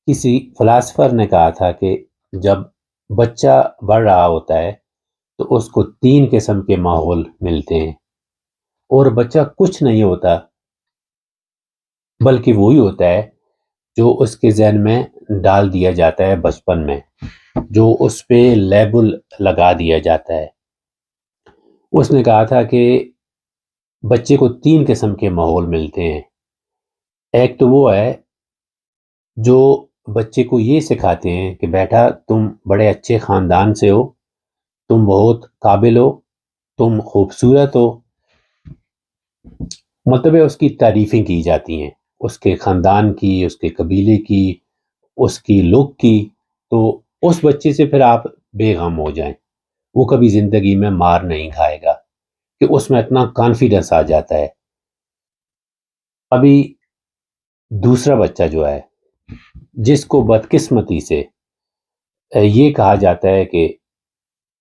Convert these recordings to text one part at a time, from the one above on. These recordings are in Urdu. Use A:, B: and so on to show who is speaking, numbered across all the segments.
A: کسی فلاسفر نے کہا تھا کہ جب بچہ بڑھ رہا ہوتا ہے تو اس کو 3 قسم کے ماحول ملتے ہیں، اور بچہ کچھ نہیں ہوتا بلکہ وہی ہوتا ہے جو اس کے ذہن میں ڈال دیا جاتا ہے بچپن میں، جو اس پہ لیبل لگا دیا جاتا ہے۔ اس نے کہا تھا کہ بچے کو 3 قسم کے ماحول ملتے ہیں۔ ایک تو وہ ہے جو بچے کو یہ سکھاتے ہیں کہ بیٹا تم بڑے اچھے خاندان سے ہو، تم بہت قابل ہو، تم خوبصورت ہو، مطلب ہے اس کی تعریفیں کی جاتی ہیں، اس کے خاندان کی، اس کے قبیلے کی، اس کی لک کی۔ تو اس بچے سے پھر آپ بے غم ہو جائیں، وہ کبھی زندگی میں مار نہیں کھائے گا کہ اس میں اتنا کانفیڈنس آ جاتا ہے۔ ابھی دوسرا بچہ جو ہے جس کو بدقسمتی سے یہ کہا جاتا ہے کہ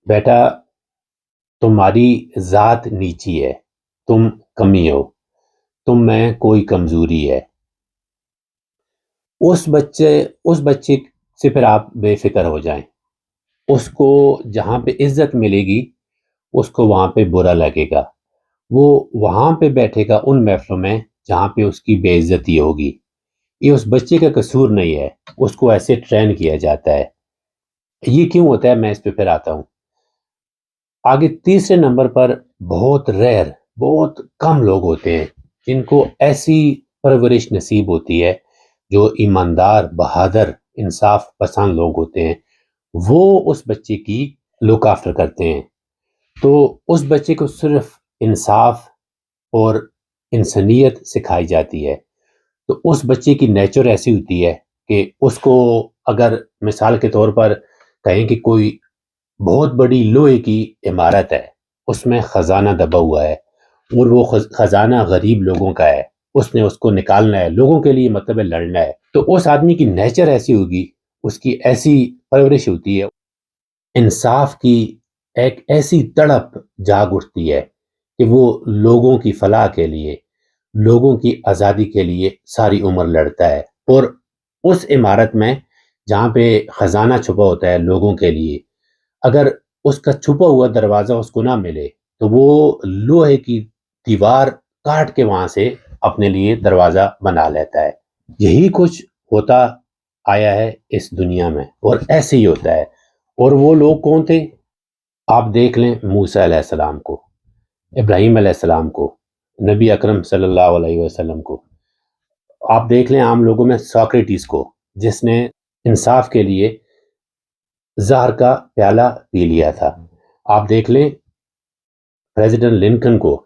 A: بیٹا تمہاری ذات نیچی ہے، تم کمی ہو، تم میں کوئی کمزوری ہے، اس بچے سے پھر آپ بے فکر ہو جائیں۔ اس کو جہاں پہ عزت ملے گی اس کو وہاں پہ برا لگے گا، وہ وہاں پہ بیٹھے گا ان محفلوں میں جہاں پہ اس کی بے عزتی ہوگی۔ یہ اس بچے کا قصور نہیں ہے، اس کو ایسے ٹرین کیا جاتا ہے۔ یہ کیوں ہوتا ہے میں اس پہ پھر آتا ہوں۔ آگے تیسرے نمبر پر بہت کم لوگ ہوتے ہیں جن کو ایسی پرورش نصیب ہوتی ہے، جو ایماندار، بہادر، انصاف پسند لوگ ہوتے ہیں، وہ اس بچے کی لک آفٹر کرتے ہیں۔ تو اس بچے کو صرف انصاف اور انسانیت سکھائی جاتی ہے۔ تو اس بچے کی نیچر ایسی ہوتی ہے کہ اس کو اگر مثال کے طور پر کہیں کہ کوئی بہت بڑی لوہے کی عمارت ہے، اس میں خزانہ دبا ہوا ہے اور وہ خزانہ غریب لوگوں کا ہے، اس نے اس کو نکالنا ہے، لوگوں کے لیے مطلب ہے لڑنا ہے، تو اس آدمی کی نیچر ایسی ہوگی، اس کی ایسی پرورش ہوتی ہے، انصاف کی ایک ایسی تڑپ جاگ اٹھتی ہے کہ وہ لوگوں کی فلاح کے لیے، لوگوں کی آزادی کے لیے ساری عمر لڑتا ہے۔ اور اس عمارت میں جہاں پہ خزانہ چھپا ہوتا ہے لوگوں کے لیے، اگر اس کا چھپا ہوا دروازہ اس کو نہ ملے تو وہ لوہے کی دیوار کاٹ کے وہاں سے اپنے لیے دروازہ بنا لیتا ہے۔ یہی کچھ ہوتا آیا ہے اس دنیا میں، اور ایسے ہی ہوتا ہے۔ اور وہ لوگ کون تھے؟ آپ دیکھ لیں موسیٰ علیہ السلام کو، ابراہیم علیہ السلام کو، نبی اکرم صلی اللہ علیہ وسلم کو۔ آپ دیکھ لیں عام لوگوں میں ساکریٹس کو، جس نے انصاف کے لیے زہر کا پیالہ پی لیا تھا۔ آپ دیکھ لیں پریزیڈنٹ لنکن کو،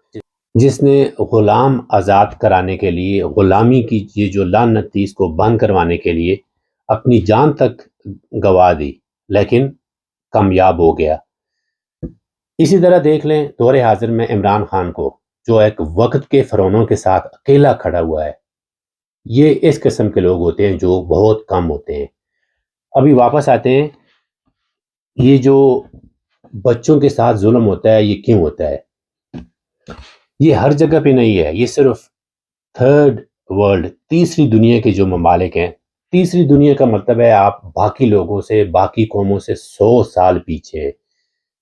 A: جس نے غلام آزاد کرانے کے لیے، غلامی کی یہ جو لعنت تھی اس کو بند کروانے کے لیے اپنی جان تک گوا دی، لیکن کامیاب ہو گیا۔ اسی طرح دیکھ لیں دور حاضر میں عمران خان کو، جو ایک وقت کے فرعونوں کے ساتھ اکیلا کھڑا ہوا ہے۔ یہ اس قسم کے لوگ ہوتے ہیں جو بہت کم ہوتے ہیں۔ ابھی واپس آتے ہیں، یہ جو بچوں کے ساتھ ظلم ہوتا ہے یہ کیوں ہوتا ہے؟ یہ ہر جگہ پہ نہیں ہے، یہ صرف تھرڈ ورلڈ، تیسری دنیا کے جو ممالک ہیں۔ تیسری دنیا کا مطلب ہے آپ باقی لوگوں سے، باقی قوموں سے 100 سال پیچھے ہیں،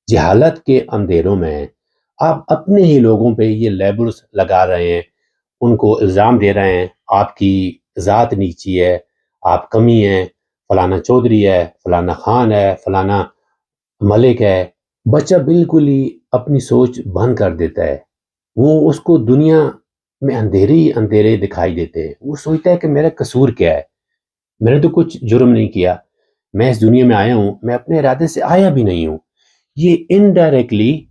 A: جہالت کے اندھیروں میں ہیں۔ آپ اپنے ہی لوگوں پہ یہ لیبلز لگا رہے ہیں، ان کو الزام دے رہے ہیں آپ کی ذات نیچی ہے، آپ کمی ہیں، فلانا چودھری ہے، فلانا خان ہے، فلانا ملک ہے۔ بچہ بالکل ہی اپنی سوچ بند کر دیتا ہے، وہ اس کو دنیا میں اندھیرے ہی اندھیرے دکھائی دیتے ہیں۔ وہ سوچتا ہے کہ میرا قصور کیا ہے، میں نے تو کچھ جرم نہیں کیا، میں اس دنیا میں آیا ہوں، میں اپنے ارادے سے آیا بھی نہیں ہوں۔ یہ انڈائریکٹلی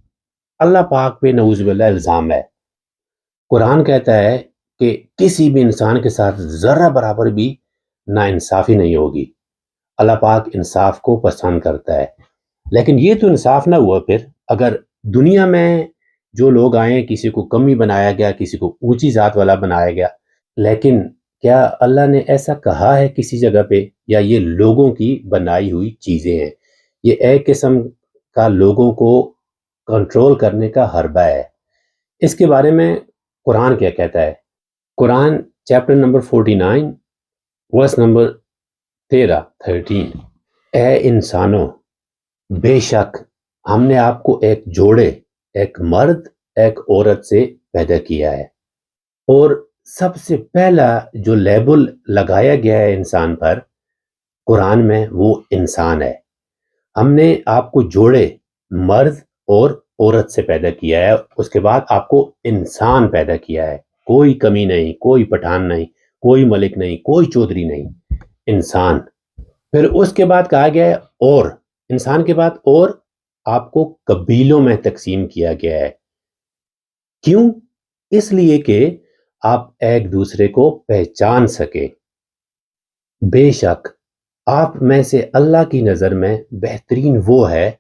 A: اللہ پاک پہ نعوذ باللہ الزام ہے۔ قرآن کہتا ہے کہ کسی بھی انسان کے ساتھ ذرہ برابر بھی ناانصافی نہیں ہوگی۔ اللہ پاک انصاف کو پسند کرتا ہے، لیکن یہ تو انصاف نہ ہوا پھر اگر دنیا میں جو لوگ آئے کسی کو کمی بنایا گیا، کسی کو اونچی ذات والا بنایا گیا۔ لیکن کیا اللہ نے ایسا کہا ہے کسی جگہ پہ؟ یا یہ لوگوں کی بنائی ہوئی چیزیں ہیں؟ یہ ایک قسم کا لوگوں کو کنٹرول کرنے کا حربہ ہے۔ اس کے بارے میں قرآن کیا کہتا ہے؟ قرآن چیپٹر نمبر 49 ورس نمبر 13 اے انسانوں، بے شک ہم نے آپ کو ایک جوڑے، ایک مرد ایک عورت سے پیدا کیا ہے، اور سب سے پہلا جو لیبل لگایا گیا ہے انسان پر قرآن میں وہ انسان ہے۔ ہم نے آپ کو جوڑے مرد اور عورت سے پیدا کیا ہے، اس کے بعد آپ کو انسان پیدا کیا ہے، کوئی کمی نہیں، کوئی پٹھان نہیں، کوئی ملک نہیں، کوئی چودھری نہیں، انسان۔ پھر اس کے بعد کہا گیا ہے اور انسان کے بعد اور آپ کو قبیلوں میں تقسیم کیا گیا ہے۔ کیوں؟ اس لیے کہ آپ ایک دوسرے کو پہچان سکیں۔ بے شک آپ میں سے اللہ کی نظر میں بہترین وہ ہے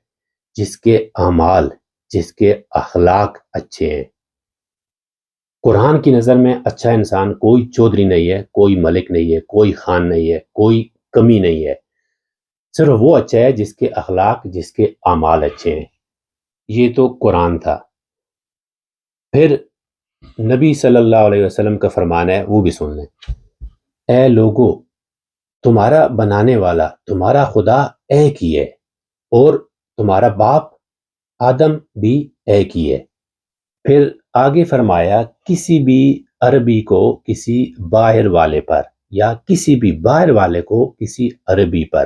A: جس کے اعمال، جس کے اخلاق اچھے ہیں۔ قرآن کی نظر میں اچھا انسان کوئی چودھری نہیں ہے، کوئی ملک نہیں ہے، کوئی خان نہیں ہے، کوئی کمی نہیں ہے، صرف وہ اچھا ہے جس کے اخلاق، جس کے اعمال اچھے ہیں۔ یہ تو قرآن تھا۔ پھر نبی صلی اللہ علیہ وسلم کا فرمان ہے، وہ بھی سن لیں۔ اے لوگو، تمہارا بنانے والا، تمہارا خدا ایک ہی ہے، اور تمہارا باپ آدم بھی ایک ہی ہے۔ پھر آگے فرمایا کسی بھی عربی کو کسی باہر والے پر، یا کسی بھی باہر والے کو کسی عربی پر،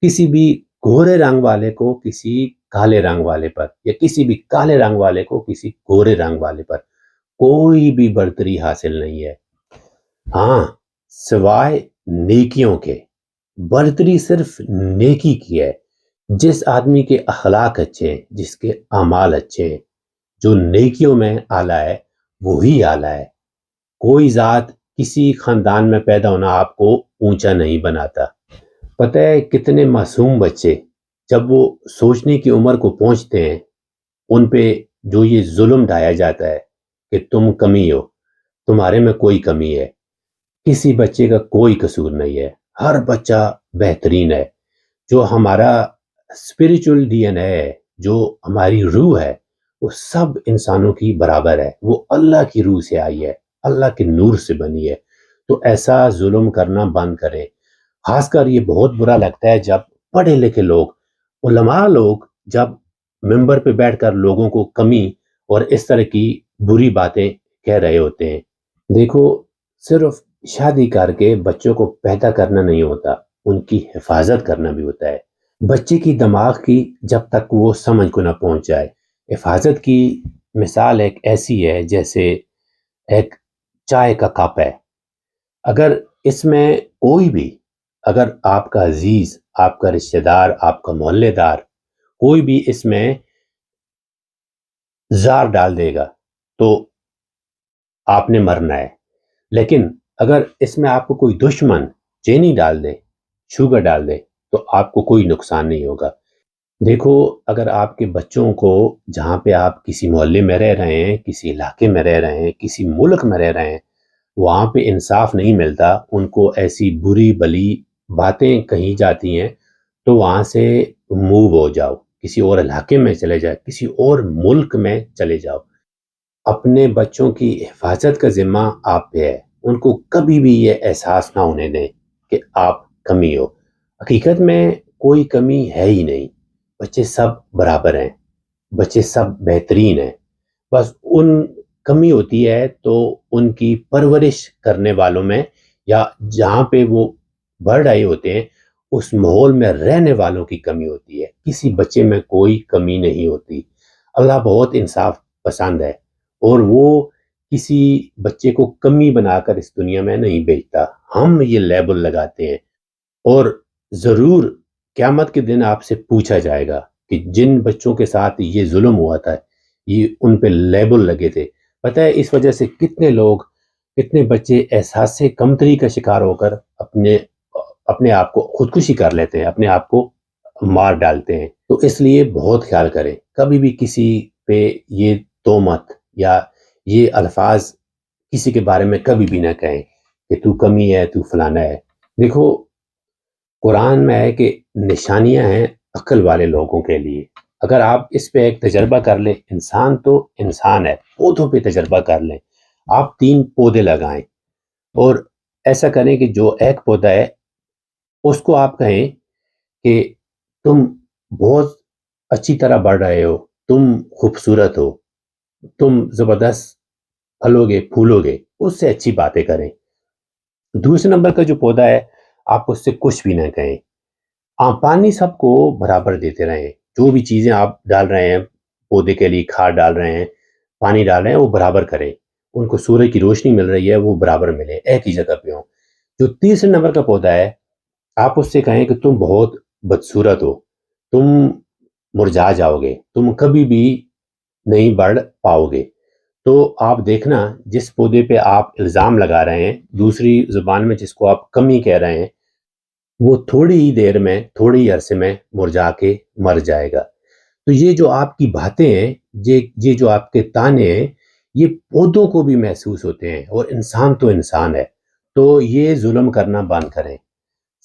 A: کسی بھی گورے رنگ والے کو کسی کالے رنگ والے پر، یا کسی بھی کالے رنگ والے کو کسی گورے رنگ والے پر کوئی بھی برتری حاصل نہیں ہے، ہاں سوائے نیکیوں کے۔ برتری صرف نیکی کی ہے۔ جس آدمی کے اخلاق اچھے ہیں، جس کے اعمال اچھے ہیں، جو نیکیوں میں اعلیٰ ہے، وہی اعلیٰ ہے۔ کوئی ذات کسی خاندان میں پیدا ہونا آپ کو اونچا نہیں بناتا۔ پتہ ہے کتنے معصوم بچے جب وہ سوچنے کی عمر کو پہنچتے ہیں، ان پہ جو یہ ظلم ڈھایا جاتا ہے کہ تم کمی ہو، تمہارے میں کوئی کمی ہے، کسی بچے کا کوئی قصور نہیں ہے، ہر بچہ بہترین ہے۔ جو ہمارا اسپریچول ڈی این اے ہے، جو ہماری روح ہے، وہ سب انسانوں کی برابر ہے، وہ اللہ کی روح سے آئی ہے، اللہ کے نور سے بنی ہے۔ تو ایسا ظلم کرنا بند کریں۔ خاص کر یہ بہت برا لگتا ہے جب پڑھے لکھے لوگ، علماء لوگ، جب ممبر پہ بیٹھ کر لوگوں کو کمی اور اس طرح کی بری باتیں کہہ رہے ہوتے ہیں۔ دیکھو، صرف شادی کر کے بچوں کو پیدا کرنا نہیں ہوتا، ان کی حفاظت کرنا بھی ہوتا ہے۔ بچے کی دماغ کی جب تک وہ سمجھ کو نہ پہنچ جائے، حفاظت کی مثال ایک ایسی ہے جیسے ایک چائے کا کپ ہے۔ اگر اس میں کوئی بھی، اگر آپ کا عزیز، آپ کا رشتہ دار، آپ کا محلے دار کوئی بھی اس میں زہر ڈال دے گا تو آپ نے مرنا ہے، لیکن اگر اس میں آپ کو کوئی دشمن چینی ڈال دے، شوگر ڈال دے، تو آپ کو کوئی نقصان نہیں ہوگا۔ دیکھو، اگر آپ کے بچوں کو، جہاں پہ آپ کسی محلے میں رہ رہے ہیں، کسی علاقے میں رہ رہے ہیں، کسی ملک میں رہ رہے ہیں، وہاں پہ انصاف نہیں ملتا، ان کو ایسی بری بلی باتیں کہی جاتی ہیں، تو وہاں سے موو ہو جاؤ، کسی اور علاقے میں چلے جاؤ، کسی اور ملک میں چلے جاؤ۔ اپنے بچوں کی حفاظت کا ذمہ آپ پہ ہے۔ ان کو کبھی بھی یہ احساس نہ ہونے دیں کہ آپ کمی ہو۔ حقیقت میں کوئی کمی ہے ہی نہیں، بچے سب برابر ہیں، بچے سب بہترین ہیں۔ بس ان کمی ہوتی ہے تو ان کی پرورش کرنے والوں میں، یا جہاں پہ وہ بڑھ رہے ہوتے ہیں اس ماحول میں رہنے والوں کی کمی ہوتی ہے۔ کسی بچے میں کوئی کمی نہیں ہوتی۔ اللہ بہت انصاف پسند ہے، اور وہ کسی بچے کو کمی بنا کر اس دنیا میں نہیں بھیجتا۔ ہم یہ لیبل لگاتے ہیں، اور ضرور قیامت کے دن آپ سے پوچھا جائے گا کہ جن بچوں کے ساتھ یہ ظلم ہوا تھا، یہ ان پہ لیبل لگے تھے، پتہ ہے اس وجہ سے کتنے لوگ، کتنے بچے احساس کمتری کا شکار ہو کر اپنے آپ کو خودکشی کر لیتے ہیں، اپنے آپ کو مار ڈالتے ہیں۔ تو اس لیے بہت خیال کریں، کبھی بھی کسی پہ یہ تہمت یا یہ الفاظ کسی کے بارے میں کبھی بھی نہ کہیں کہ تو کمی ہے، تو فلانا ہے۔ دیکھو، قرآن میں ہے کہ نشانیاں ہیں عقل والے لوگوں کے لیے۔ اگر آپ اس پہ ایک تجربہ کر لیں، انسان تو انسان ہے، پودوں پہ تجربہ کر لیں۔ آپ 3 پودے لگائیں، اور ایسا کریں کہ جو ایک پودا ہے اس کو آپ کہیں کہ تم بہت اچھی طرح بڑھ رہے ہو، تم خوبصورت ہو، تم زبردست پھلو گے پھولو گے، اس سے اچھی باتیں کریں۔ دوسرے نمبر کا جو پودا ہے، آپ اس سے کچھ بھی نہ کہیں، آپ پانی سب کو برابر دیتے رہیں، جو بھی چیزیں آپ ڈال رہے ہیں پودے کے لیے، کھاد ڈال رہے ہیں، پانی ڈال رہے ہیں، وہ برابر کریں، ان کو سورج کی روشنی مل رہی ہے وہ برابر ملے، ایک ہی جگہ پہ ہوں۔ جو تیسرے نمبر کا پودا ہے، آپ اس سے کہیں کہ تم بہت بدصورت ہو، تم مرجھا جاؤ گے، تم کبھی بھی نہیں بڑھ پاؤ گے، تو آپ دیکھنا جس پودے پہ آپ الزام لگا رہے ہیں، دوسری زبان میں جس کو آپ کمی کہہ رہے ہیں، وہ تھوڑی ہی دیر میں، تھوڑی ہی عرصے میں مرجھا کے مر جائے گا۔ تو یہ جو آپ کی باتیں ہیں، یہ جو آپ کے تانے ہیں، یہ پودوں کو بھی محسوس ہوتے ہیں، اور انسان تو انسان ہے، تو یہ ظلم کرنا بند کریں۔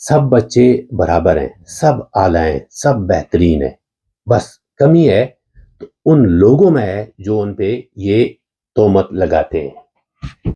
A: سب بچے برابر ہیں، سب اعلیٰ ہیں، سب بہترین ہیں، بس کمی ہے تو ان لوگوں میں ہے جو ان پہ یہ تہمت لگاتے ہیں۔